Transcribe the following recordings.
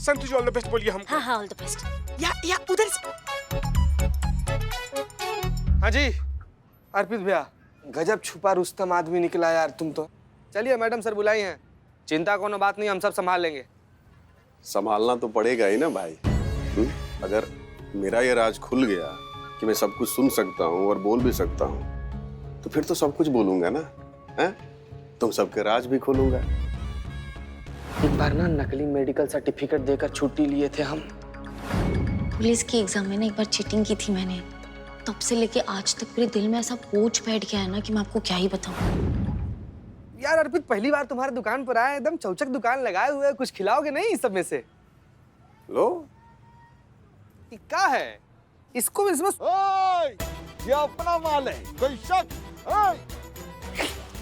Santu ji all the best बोलिए हमको। हाँ हाँ, ऑल द बेस्ट। या उधर से। हाँ जी अर्पित भैया, गजब छुपा रुस्तम आदमी निकला यार तुम तो। चलिए मैडम सर बुलाई हैं, चिंता कोनो बात नहीं, हम सब संभाल लेंगे। संभालना तो पड़ेगा ही ना भाई। अगर मेरा ये राज खुल गया कि मैं सब कुछ सुन सकता हूँ और बोल भी सकता हूँ, तो फिर तो सब कुछ बोलूंगा ना, हैं? तुम सबके राज भी खोलूंगा। एक बार ना नकली मेडिकल सर्टिफिकेट देकर छुट्टी लिए थे हम। पुलिस की एग्जाम में ना एक बार चीटिंग की थी मैंने, तब से लेके आज तक मेरे दिल में ऐसा बोझ बैठ गया है ना कि मैं आपको क्या ही बताऊं। यार अर्पित, पहली बार तुम्हारे दुकान पर आए, एकदम चौचक दुकान लगाए हुए, कुछ खिलाओगे नहीं इस सब में से? लो ये क्या है? इसको भी इसमें ये अपना माल है, कोई शक?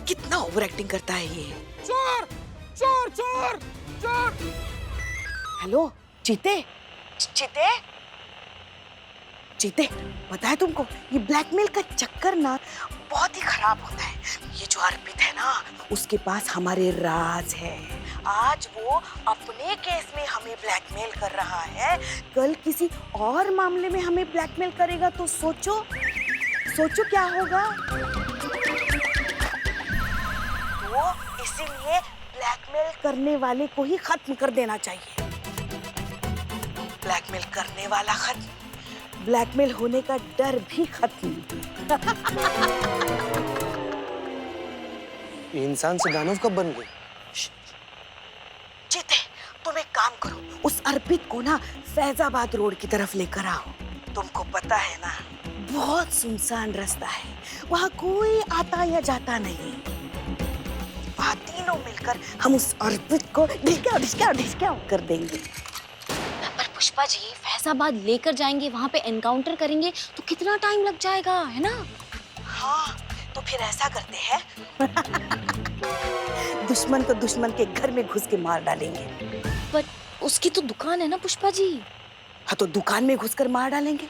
कितना ओवर एक्टिंग करता है ये। चोर चोर चोर चोर। हेलो चीते, चीते, चीते, पता है तुमको ये ब्लैकमेल का चक्कर ना बहुत ही खराब होता है। ये जो अर्पित है ना, उसके पास हमारे राज है। आज वो अपने केस में हमें ब्लैकमेल कर रहा है, कल किसी और मामले में हमें ब्लैकमेल करेगा तो सोचो क्या होगा। तो इसीलिए ब्लैकमेल करने वाले को ही खत्म कर देना चाहिए। ब्लैकमेल करने वाला खत्म, ब्लैकमेल होने का डर भी खत्म। ये इंसान से दानव कब बन गए? जीते, तुम एक काम करो, उस अर्पित को ना फैजाबाद रोड की तरफ लेकर आओ। तुमको पता है ना, बहुत सुनसान रास्ता है, वहाँ कोई आता या जाता नहीं। वहाँ तीनों मिलकर हम उस अर्पित को ढिसका कर देंगे। पर पुष्पा जी, फैजाबाद लेकर जाएंगे, वहाँ पे एनकाउंटर करेंगे तो कितना टाइम लग जाएगा, है ना? हाँ, तो फिर ऐसा करते हैं दुश्मन को दुश्मन के घर में घुस के मार डालेंगे। पर उसकी तो दुकान है ना पुष्पा जी। हाँ, तो दुकान में घुसकर मार डालेंगे।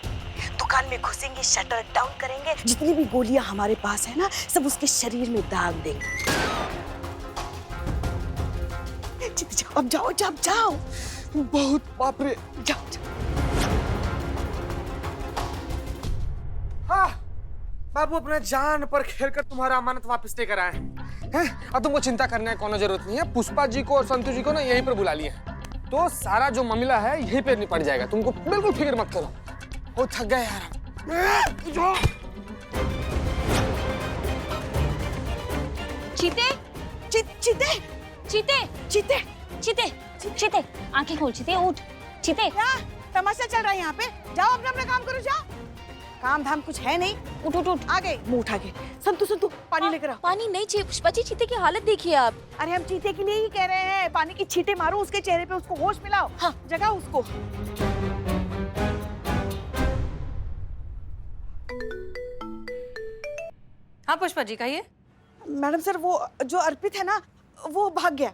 दुकान में घुसेंगे, शटर डाउन करेंगे, जितनी भी गोलियां हमारे पास है ना, सब उसके शरीर में दाग देंगे। अब जाओ। बहुत बाप रे। जाओ। हाँ, बाबू अपना जान पर खेलकर तुम्हारा अमानत वापस लेकर आए हैं। अब तुमको चिंता करने की कोनो जरूरत नहीं है। पुष्पा जी को और संतु जी को ना यहीं पर बुला लिया, तो सारा जो मामला है यहीं पे निपट जाएगा। तुमको बिल्कुल फिक्र मत करो। वो थक गए यार। चीते, चीते, चीते, चीते, चीते, चीते, आंखें खोल चीते, उठ चीते। क्या तमाशा चल रहा है यहाँ पे? जाओ अपना काम करो, जाओ। काम धाम कुछ है नहीं। उठ आगे मुंह उठा के। संतु पानी लेकर आओ। पानी नहीं चाहिए पुष्पा जी, चीते की हालत देखिए आप। अरे हम चीते के लिए ही कह रहे हैं, पानी की छींटे मारो उसके चेहरे पे, उसको होश मिलाओ। हाँ, जगाओ उसको। हाँ पुष्पा जी कहिए। मैडम सर, वो जो अर्पित है ना, वो भाग गया।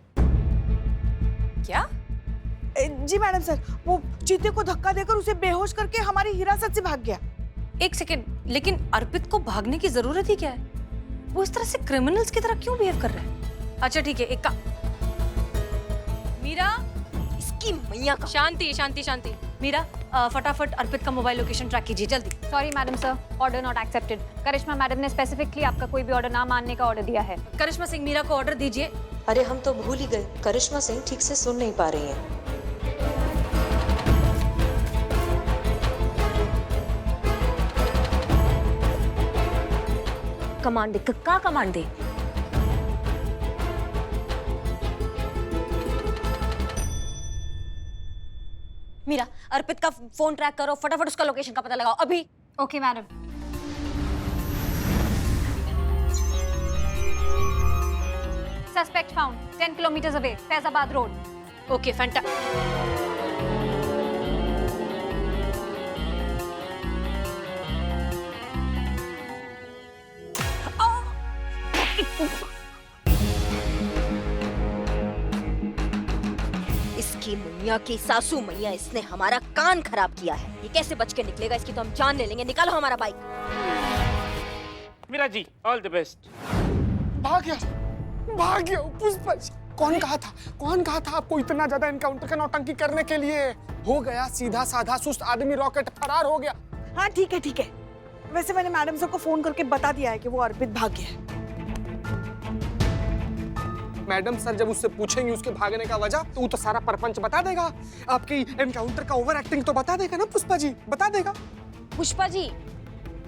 क्या? जी मैडम सर, वो चीते को धक्का देकर उसे बेहोश करके हमारी हिरासत से भाग गया। एक सेकेंड, लेकिन अर्पित को भागने की जरूरत ही क्या है? वो इस तरह से क्रिमिनल्स की तरह क्यों बिहेव कर रहा है? अच्छा ठीक है, एक का मीरा, इसकी मैया का। शांति। मीरा फटाफट अर्पित का मोबाइल लोकेशन ट्रैक कीजिए जल्दी। Sorry madam sir, order not accepted. Karishma madam ने स्पेसिफिकली आपका कोई भी ऑर्डर ना मानने का ऑर्डर दिया है। करिश्मा सिंह, मीरा को ऑर्डर दीजिए। अरे हम तो भूल ही गए, करिश्मा सिंह ठीक से सुन नहीं पा रही हैं। कमांड दे, क्या कमांड दे? मीरा, अर्पित का फोन ट्रैक करो, फटाफट उसका लोकेशन का पता लगाओ अभी। Okay madam. Suspect found 10 kilometres away, Faizabad road. Okay Fanta. इसकी मैया की सासू मैया, इसने हमारा कान खराब किया है। ये कैसे बच के निकलेगा? इसकी तो हम जान ले लेंगे। निकालो हमारा bike. Meera ji all the best. भाग गया पुष्पा जी। कौन कहा था आपको इतना ज्यादा एनकाउंटर का नौटंकी करने के लिए? हो गया सीधा साधा सुस्त आदमी, रॉकेट फरार हो गया। हाँ ठीक है। वैसे मैंने मैडम सर को फोन करके बता दिया है कि वो अर्पित भाग गया है। मैडम सर जब उससे पूछेंगे उसके भागने का वजह, तो वो तो सारा परपंच बता देगा। आपकी एनकाउंटर का ओवर एक्टिंग तो बता देगा ना पुष्पा जी, बता देगा। पुष्पा जी,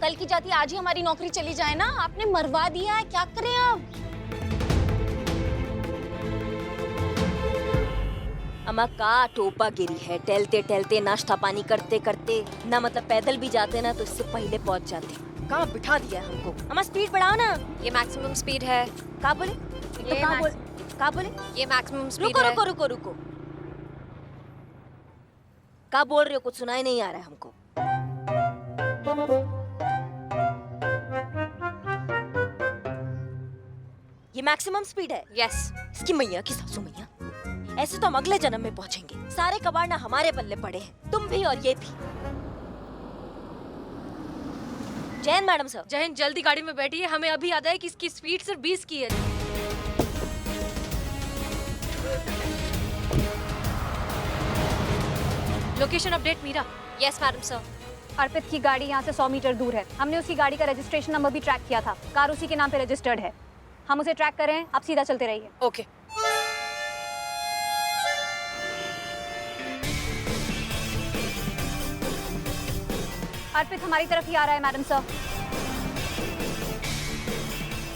कल की जाती आज ही हमारी नौकरी चली जाए ना, आपने मरवा दिया है, क्या करें अब? अम्मा का टोपा गिरी है, टहलते टहलते नाश्ता पानी करते करते ना, मतलब पैदल भी जाते ना तो इससे पहले पहुंच जाते। कहाँ बिठा दिया है हमको। अम्मा स्पीड बढ़ाओ ना। ये मैक्सिमम स्पीड है। कहाँ बोले? कहाँ बोले? ये मैक्सिमम स्पीड रुको है। रुको रुको रुको, क्या बोल रहे हो? कुछ सुनाई नहीं आ रहा है हमको। ये मैक्सिमम स्पीड है? यस। इसकी मैया की सासू मैया, ऐसे तो हम अगले जन्म में पहुंचेंगे। सारे कबाड़ ना हमारे पल्ले पड़े हैं, तुम भी और ये भी। Jain madam sir. जैन जल्दी गाड़ी में बैठिए, हमें अभी याद है कि इसकी स्पीड सिर्फ 20 की है। Location update Meera. Yes madam sir. Arpit की गाड़ी यहाँ से 100 मीटर दूर है। हमने उसकी गाड़ी का रजिस्ट्रेशन नंबर भी ट्रैक किया था, कार उसी के नाम पे रजिस्टर्ड है। हम उसे ट्रैक कर रहे हैं, आप सीधा चलते रहिए। ओके। अर्पित हमारी तरफ ही आ रहा है मैडम सर।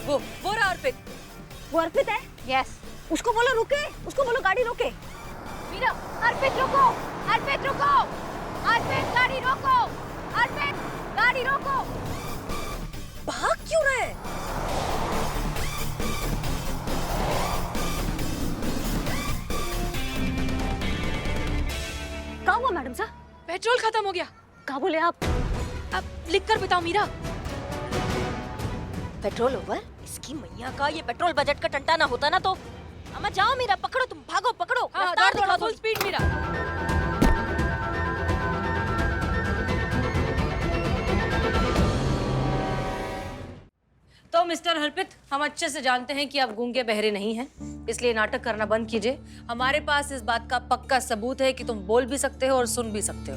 वो रहा अर्पित। वो अर्पित है? यस। उसको बोलो रुके, उसको बोलो गाड़ी रोके। मीरा, अर्पित रुको, अर्पित रुको, अर्पित गाड़ी रोको, अर्पित गाड़ी रोको। भाग क्यों रहे? क्या हुआ मैडम सर? पेट्रोल खत्म हो गया। क्या बोले आप? अब लिख कर बताओ मीरा। Petrol over? इसकी मैया का, ये पेट्रोल बजट का टंटा ना होता ना तो। अम्मा जाओ मीरा, पकड़ो, तुम भागो, पकड़ो। हाँ, रफ्तार दौड़, दिखाओ फुल थोड़ी। स्पीड मीरा। तो मिस्टर अर्पित, हम अच्छे से जानते हैं कि आप गूंगे बहरे नहीं हैं, इसलिए नाटक करना बंद कीजिए। हमारे पास इस बात का पक्का सबूत है कि तुम बोल भी सकते हो और सुन भी सकते हो।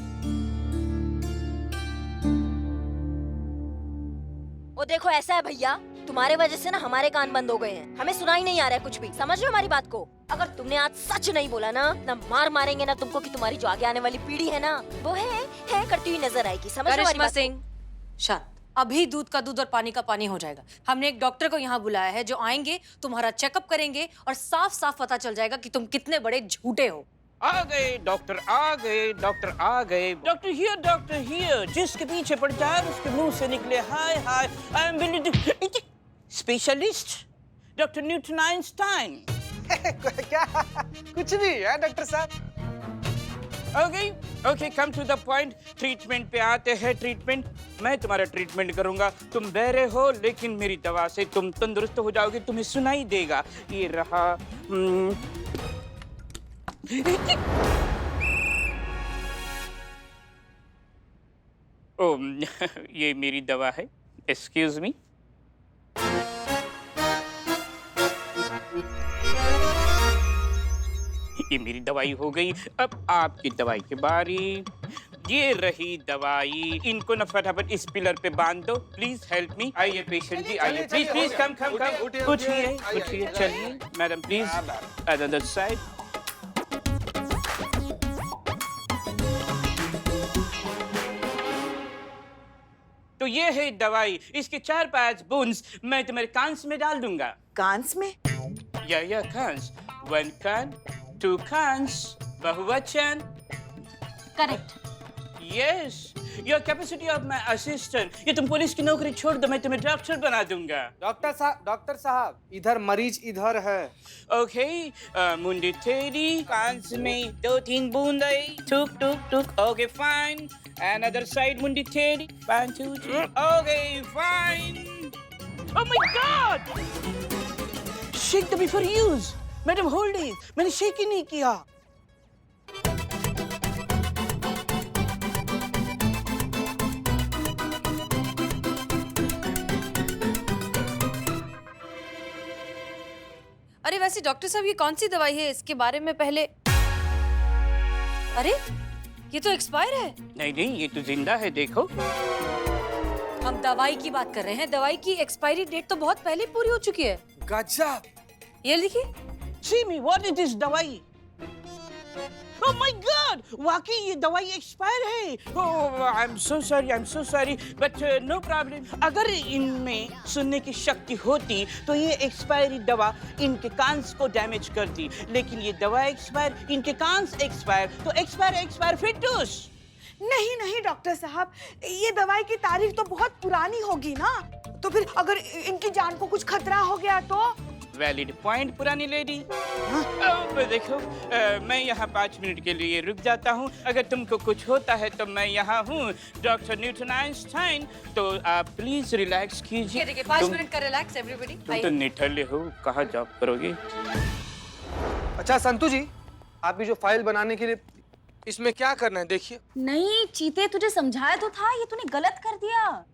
वो देखो ऐसा है भैया, तुम्हारे वजह से ना हमारे कान बंद हो गए हैं, हमें सुनाई नहीं आ रहा है कुछ भी। समझ रहे हो हमारी बात को? अगर तुमने आज सच नहीं बोला ना मार मारेंगे ना तुमको, कि तुम्हारी जो आगे आने वाली पीढ़ी है ना वो है करती हुई नजर आएगी। समझ रहे हो हमारी करिश्मा बात सिंह, शांत। अभी दूध का दूध और पानी का पानी हो जाएगा। हमने एक डॉक्टर को यहाँ बुलाया है जो आएंगे, तुम्हारा चेकअप करेंगे और साफ साफ पता चल जाएगा कि तुम कितने बड़े झूठे हो। आ गए डॉक्टर, आ गए डॉक्टर, आ गए डॉक्टर हियर। जिसके पीछे पड़ जाए उसके मुंह से निकले hi hi, I am willing specialist doctor Newton Einstein. क्या? कुछ नहीं है डॉक्टर साहब। Okay, come to the point. Treatment पे आते हैं। ट्रीटमेंट, मैं तुम्हारा ट्रीटमेंट करूंगा। तुम बहरे हो लेकिन मेरी दवा से तुम तंदुरुस्त हो जाओगे, तुम्हें सुनाई देगा। ये रहा। ओ, ये मेरी दवा है। Excuse me. ये मेरी दवाई हो गई, अब आपकी दवाई की बारी। ये रही दवाई, इनको न फटाफट इस पिलर पे बांध दो। Please help me. आइए पेशेंट जी, आइए प्लीज प्लीज, कम कम कम। उठिए, चलिए मैडम प्लीज, अदर साइड। तो ये है दवाई, इसके 4-5 बूंद मैं तुम्हारे कांस में डाल दूंगा। कांस में? या कांस। 1 कान, 2 कांस, बहुवचन। Correct. Yes, your capacity of my assistant. ये तुम पुलिस की नौकरी छोड़ दो, मैं तुम्हें डॉक्टर बना दूंगा। डॉक्टर साहब, इधर मरीज इधर है। ओके, मुंडी तेरी, कांस में 2-3 बूंद आई। टुक टुक टुक। Okay fine. Another side, मुंडी तेरी। 1 2 3। Okay fine. Oh my God! Shake the before use. Madam hold it, मैंने शेक ही नहीं किया। अरे वैसे डॉक्टर साहब ये कौन सी दवाई है, इसके बारे में पहले। अरे ये तो एक्सपायर है। नहीं नहीं, ये तो जिंदा है, देखो। हम दवाई की बात कर रहे हैं, दवाई की एक्सपायरी डेट तो बहुत पहले पूरी हो चुकी है। गजब। ये लिखिए। See me, what is this दवाई? Oh my God! वाकई ये दवाई एक्सपायर है। Oh, I'm so sorry, but no problem. अगर इनमें सुनने की शक्ति होती तो ये एक्सपायरी दवा इनके कांस को डैमेज करती, लेकिन ये दवा एक्सपायर, इनके कांस एक्सपायर, तो एक्सपायर फिटूस। नहीं नहीं डॉक्टर साहब, ये दवाई की तारीख तो बहुत पुरानी होगी ना, तो फिर अगर इनकी जान को कुछ खतरा हो गया तो? वैलिड पॉइंट पुरानी लेडी। देखो, मैं यहाँ 5 मिनट के लिए रुक जाता हूँ। अगर तुमको कुछ होता है तो मैं यहाँ हूँ, डॉक्टर न्यूटन आइंस्टाइन। तो आप प्लीज रिलैक्स कीजिए। देखिए 5 मिनट का रिलैक्स एवरीबॉडी। तुम तो निठल्ले हो, कहाँ जॉब करोगे? अच्छा संतू जी, आप ये जो फाइल बनाने के लिए, इसमें क्या करना है देखिए। नहीं चीते, तुझे समझाया तो था, ये तूने गलत कर दिया।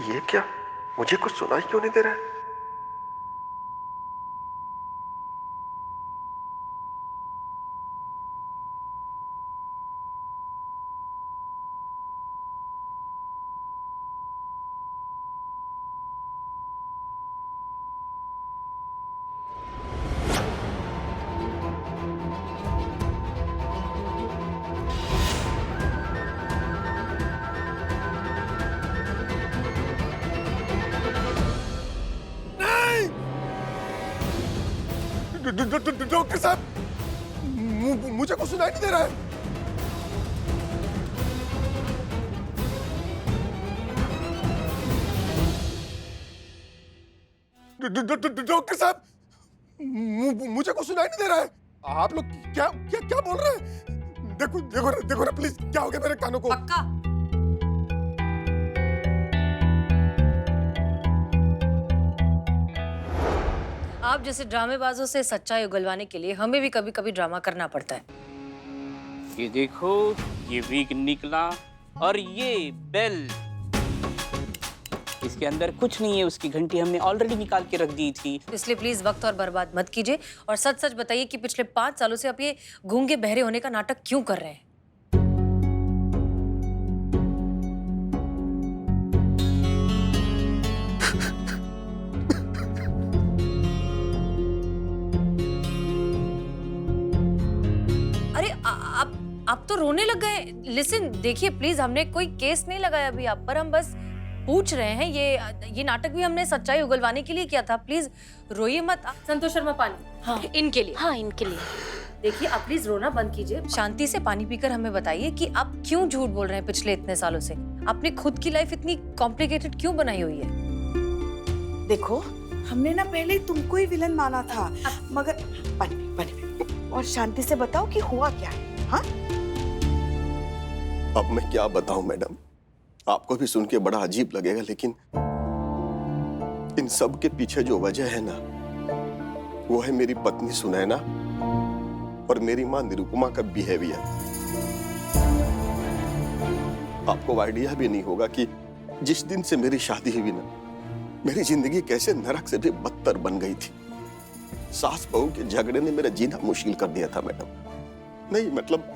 ये क्या? मुझे कुछ सुनाई क्यों नहीं दे रहा है? डॉक्टर साहब, मुझे कुछ सुनाई नहीं दे रहा है। डॉक्टर साहब, मुझे कुछ सुनाई नहीं दे रहा है। आप लोग क्या क्या क्या बोल रहे हैं? देखो ना प्लीज, क्या हो गया मेरे कानों को? पक्का आप जैसे ड्रामेबाजों से सच्चाई उगलवाने के लिए हमें भी कभी कभी ड्रामा करना पड़ता है। ये देखो, ये वीक निकला, और ये बेल, इसके अंदर कुछ नहीं है, उसकी घंटी हमने ऑलरेडी निकाल के रख दी थी। इसलिए प्लीज वक्त और बर्बाद मत कीजिए और सच सच बताइए कि पिछले 5 सालों से आप ये गूंगे बहरे होने का नाटक क्यों कर रहे हैं? अरे आप तो रोने लग गए। लिसन, देखिए प्लीज, हमने कोई केस नहीं लगाया अभी आप पर, हम बस पूछ रहे हैं। ये नाटक भी हमने सच्चाई उगलवाने के लिए किया था। प्लीज रोइए मत। संतोष शर्मा, पानी। हाँ इनके लिए। हाँ इनके लिए। देखिए आप प्लीज रोना बंद कीजिए, शांति से पानी पीकर हमें बताइए कि आप क्यों झूठ बोल रहे हैं पिछले इतने सालों से। आपने खुद की लाइफ इतनी कॉम्प्लिकेटेड क्यों बनाई हुई है? देखो, हमने ना पहले ही तुमको ही विलन माना था, मगर पानी और शांति से बताओ कि हुआ क्या है। हाँ अब मैं क्या बताऊं मैडम, आपको भी सुन के बड़ा अजीब लगेगा, लेकिन इन सब के पीछे जो वजह है ना, वो है मेरी पत्नी सुनैना और मेरी मां निरुपमा का बिहेवियर। आपको आइडिया भी नहीं होगा कि जिस दिन से मेरी शादी हुई ना, मेरी जिंदगी कैसे नरक से भी बदतर बन गई थी। सास बहू के झगड़े ने मेरा जीना मुश्किल कर दिया था मैडम। नहीं मतलब,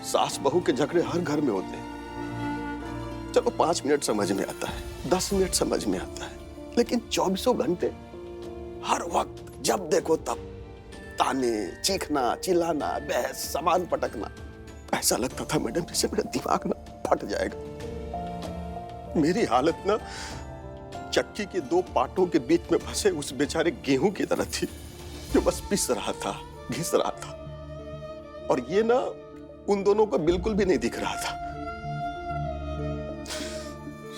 सास बहू के झगड़े हर घर में होते हैं। चलो 5 मिनट समझ में आता है, 10 मिनट समझ में आता है, लेकिन 24 घंटे हर वक्त जब देखो तब ताने, चीखना, चिल्लाना, बहस, सामान पटकना। ऐसा लगता था मैडम जैसे मेरा दिमाग ना फट जाएगा। मेरी हालत ना चक्की के 2 पाटों के बीच में फंसे उस बेचारे गेहूं की तरह थी, जो बस पिस रहा था, घिस रहा था, और ये ना उन दोनों को बिल्कुल भी नहीं दिख रहा था।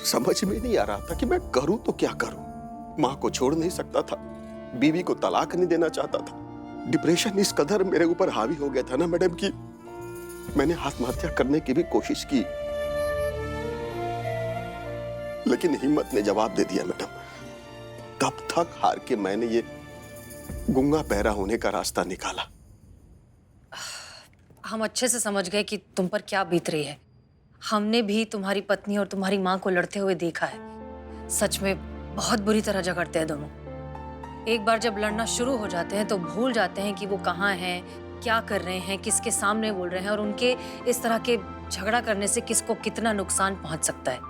समझ में नहीं आ रहा था कि मैं करूं तो क्या करूं। मां को छोड़ नहीं सकता था, बीवी को तलाक नहीं देना चाहता था। डिप्रेशन इस कदर मेरे ऊपर हावी हो गया था ना मैडम कि मैंने आत्महत्या करने की भी कोशिश की, लेकिन हिम्मत ने जवाब दे दिया मैडम। तब तक हार के मैंने ये गूंगा बहरा होने का रास्ता निकाला। हम अच्छे से समझ गए कि तुम पर क्या बीत रही है। हमने भी तुम्हारी पत्नी और तुम्हारी माँ को लड़ते हुए देखा है। सच में बहुत बुरी तरह झगड़ते हैं दोनों। एक बार जब लड़ना शुरू हो जाते हैं तो भूल जाते हैं कि वो कहाँ हैं, क्या कर रहे हैं, किसके सामने बोल रहे हैं और उनके इस तरह के झगड़ा करने से किसको कितना नुकसान पहुंच सकता है।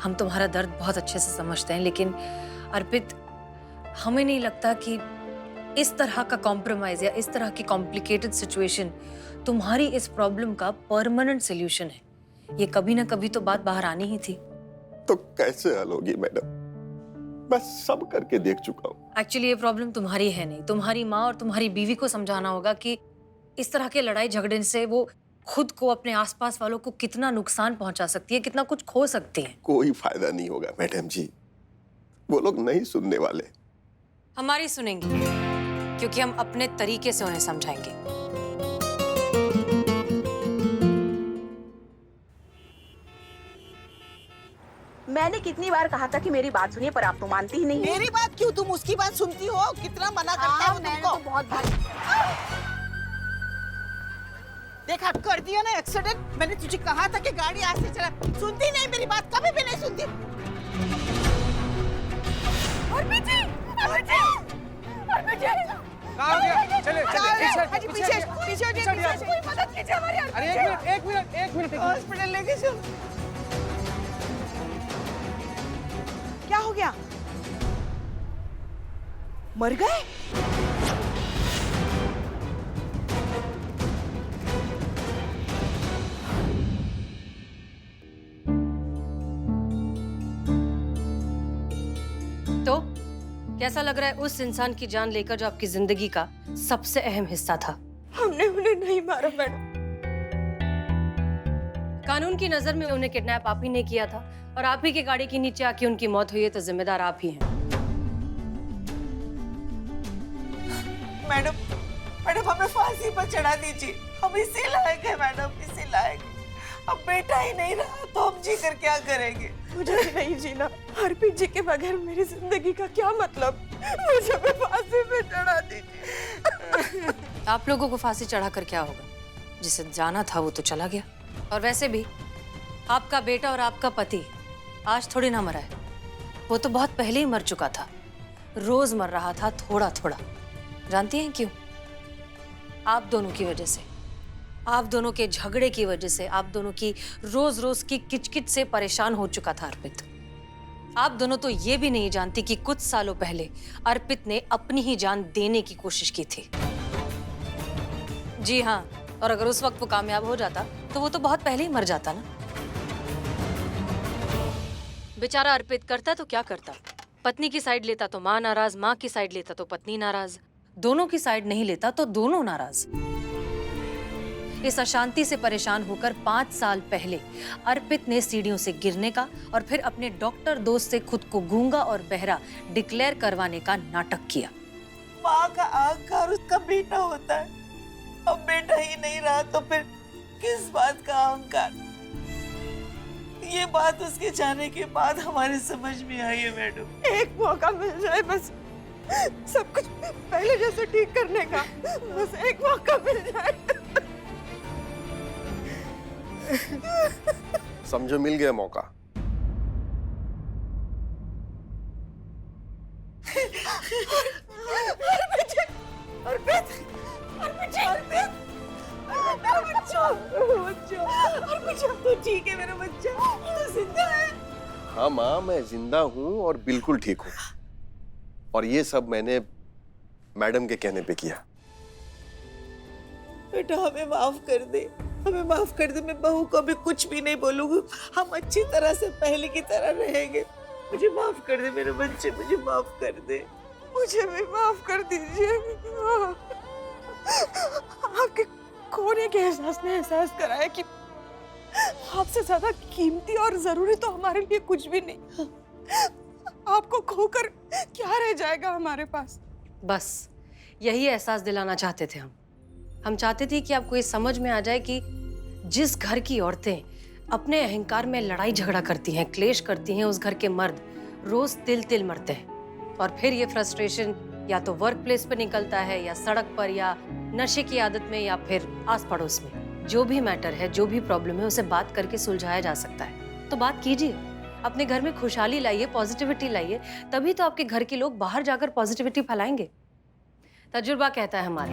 हम तुम्हारा दर्द बहुत अच्छे से समझते हैं, लेकिन अर्पित, हमें नहीं लगता कि इस तरह का कॉम्प्रोमाइज या इस तरह की कॉम्प्लिकेटेड सिचुएशन तुम्हारी इस प्रॉब्लम का परमानेंट सोल्यूशन है। ये कभी ना कभी तो बात बाहर आनी ही थी। तो कैसे हल होगी मैडम? मैं सब करके देख चुका हूँ। एक्चुअली ये प्रॉब्लम तुम्हारी है नहीं, तुम्हारी माँ और तुम्हारी बीवी को समझाना होगा कि इस तरह के लड़ाई झगड़े से वो खुद को, अपने आसपास वालों को कितना नुकसान पहुंचा सकती है, कितना कुछ खो सकती है। कोई फायदा नहीं होगा मैडम जी, वो लोग नहीं सुनने वाले। हमारी सुनेंगे, क्योंकि हम अपने तरीके से उन्हें समझाएंगे। मैंने कितनी बार कहा था कि मेरी बात सुनिए, पर आप तो मानती ही नहीं। मेरी बात क्यों, तुम उसकी बात सुनती हो? कितना मना करता है वो तुमको। तो बहुत बार देखा, कर दिया ना एक्सीडेंट। मैंने तुझे कहा था कि गाड़ी आज से चला, सुनती नहीं मेरी बात, कभी भी नहीं सुनती। हॉस्पिटल लेके चलो। क्या हो गया? मर गए? तो कैसा लग रहा है उस इंसान की जान लेकर जो आपकी जिंदगी का सबसे अहम हिस्सा था? हमने उन्हें नहीं मारा मैडम। कानून की नजर में उन्हें किडनैप आप ही ने किया था और आप ही की गाड़ी के नीचे आके उनकी मौत हुई है, तो जिम्मेदार आप ही हैं। मैडम, मैडम हमें फांसी पर चढ़ा दीजिए। हम इसी लायक है मैडम, इसी लायक। अब बेटा ही नहीं रहा तो हम जी कर क्या करेंगे? मुझे नहीं जीना। अर्पित जी के बगैर मेरी जिंदगी का क्या मतलब? मुझे भी फांसी पे चढ़ा दीजिए। आप लोगों को फांसी चढ़ाकर क्या होगा? जिसे जाना था वो तो चला गया। और वैसे भी आपका बेटा और आपका पति आज थोड़ी ना मरा है, वो तो बहुत पहले ही मर चुका था। रोज मर रहा था, थोड़ा थोड़ा। जानती हैं क्यों? आप दोनों की वजह से, आप दोनों के झगड़े की वजह से, आप दोनों की रोज रोज की किचकिच से परेशान हो चुका था अर्पित। आप दोनों तो ये भी नहीं जानती कि कुछ सालों पहले अर्पित ने अपनी ही जान देने की कोशिश की थी। जी हाँ, और अगर उस वक्त वो कामयाब हो जाता तो वो तो बहुत पहले ही मर जाता ना। बेचारा अर्पित करता तो क्या करता? पत्नी की साइड लेता तो माँ नाराज, माँ की साइड लेता तो पत्नी नाराज, दोनों की साइड नहीं लेता तो दोनों नाराज। इस अशांति से परेशान होकर 5 साल पहले अर्पित ने सीढ़ियों से गिरने का और फिर अपने डॉक्टर दोस्त से खुद को गूंगा और बहरा डिक्लेयर करवाने का नाटक किया। माँ का अहंकार उसका बेटा होता है। अब बेटा ही नहीं रहा तो फिर किस बात का अहंकार? ये बात उसके जाने के बाद हमारे समझ में आई है मैडम। एक मौका मिल जाए बस, सब कुछ पहले जैसे ठीक करने का। बस एक मौका मिल जाए। समझो, मिल गया मौका। तो ठीक है मेरा बच्चा, तो जिंदा है। हाँ माँ, मैं जिंदा हूँ और बिल्कुल ठीक हूँ। और ये सब मैंने मैडम के कहने पे किया। बेटा हमें माफ कर दे, हमें माफ कर दे। मैं बहू को भी कुछ भी नहीं बोलूंगी। हम अच्छी तरह से पहले की तरह रहेंगे। मुझे माफ कर दे मेरे बच्चे, मुझे माफ कर दे। मुझे भी माफ कर दीजिए। आपके खोने के एहसास ने एहसास कराया कि आपसे ज्यादा कीमती और जरूरी तो हमारे लिए कुछ भी नहीं। आपको खोकर क्या रह जाएगा हमारे पास? बस यही एहसास दिलाना चाहते थे हम चाहते थे कि आपको ये समझ में आ जाए कि जिस घर की औरतें अपने अहंकार में लड़ाई झगड़ा करती हैं, क्लेश करती हैं, उस घर के मर्द रोज तिल तिल मरते हैं। और फिर ये फ्रस्ट्रेशन या तो वर्क प्लेस पर निकलता है, या सड़क पर, या नशे की आदत में, या फिर आस पड़ोस में। जो भी मैटर है, जो भी प्रॉब्लम है, उसे बात करके सुलझाया जा सकता है। तो बात कीजिए, अपने घर में खुशहाली लाइए, पॉजिटिविटी लाइए, तभी तो आपके घर के लोग बाहर जाकर पॉजिटिविटी फैलाएंगे। तजुर्बा कहता है हमारा,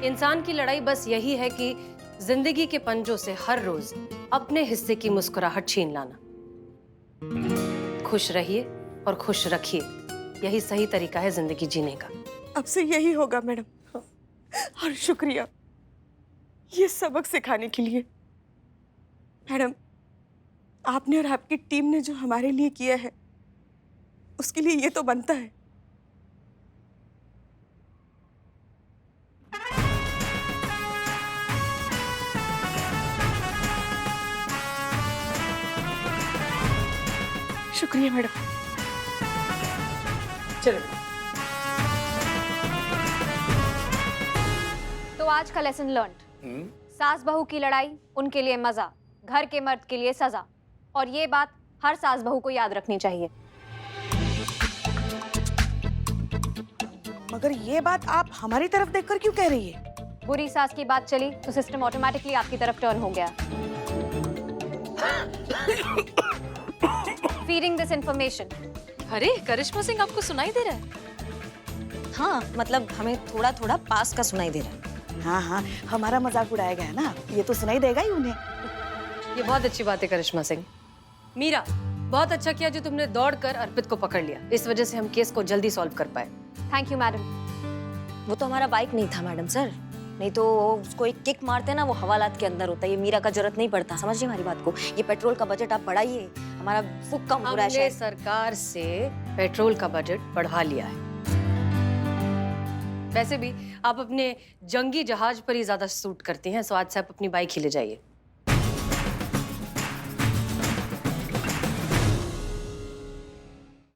इंसान की लड़ाई बस यही है कि जिंदगी के पंजों से हर रोज अपने हिस्से की मुस्कुराहट छीन लाना। खुश रहिए और खुश रखिए, यही सही तरीका है जिंदगी जीने का। अब से यही होगा मैडम, और शुक्रिया ये सबक सिखाने के लिए। मैडम, आपने और आपकी टीम ने जो हमारे लिए किया है उसके लिए ये तो बनता है। शुक्रिया मैडम। चलो। तो आज का लेसन लर्न, सास बहू की लड़ाई उनके लिए मजा, घर के मर्द के लिए सजा। और ये बात हर सास बहू को याद रखनी चाहिए। मगर ये बात आप हमारी तरफ देखकर क्यों कह रही है? बुरी सास की बात चली तो सिस्टम ऑटोमेटिकली आपकी तरफ टर्न हो गया। Feeding this information. अरे करिश्मा सिंह, आपको सुनाई दे रहा है? हाँ, मतलब हमें थोड़ा थोड़ा पास का सुनाई दे रहा है। हाँ हाँ, हमारा मजाक उड़ाया गया ना, ये तो सुनाई देगा ही उन्हें। ये बहुत अच्छी बात है करिश्मा सिंह। मीरा, बहुत अच्छा किया जो तुमने दौड़कर अर्पित को पकड़ लिया। इस वजह से हम केस को जल्दी सॉल्व कर पाए। Thank you madam. वो तो हमारा बाइक नहीं था मैडम सर, नहीं तो उसको एक किक मारते ना, वो हवालात के अंदर होता है। ये मीरा का जरूरत नहीं पड़ता, समझिए हमारी बात को। ये पेट्रोल का बजट आप बढ़ाइए, हमारा फुक कम हो रहा है। हमने सरकार से पेट्रोल का बजट बढ़ा लिया है। वैसे भी आप अपने जंगी जहाज पर ही ज्यादा सूट करती हैं, सो आज से आप अपनी बाइक ही ले जाइए।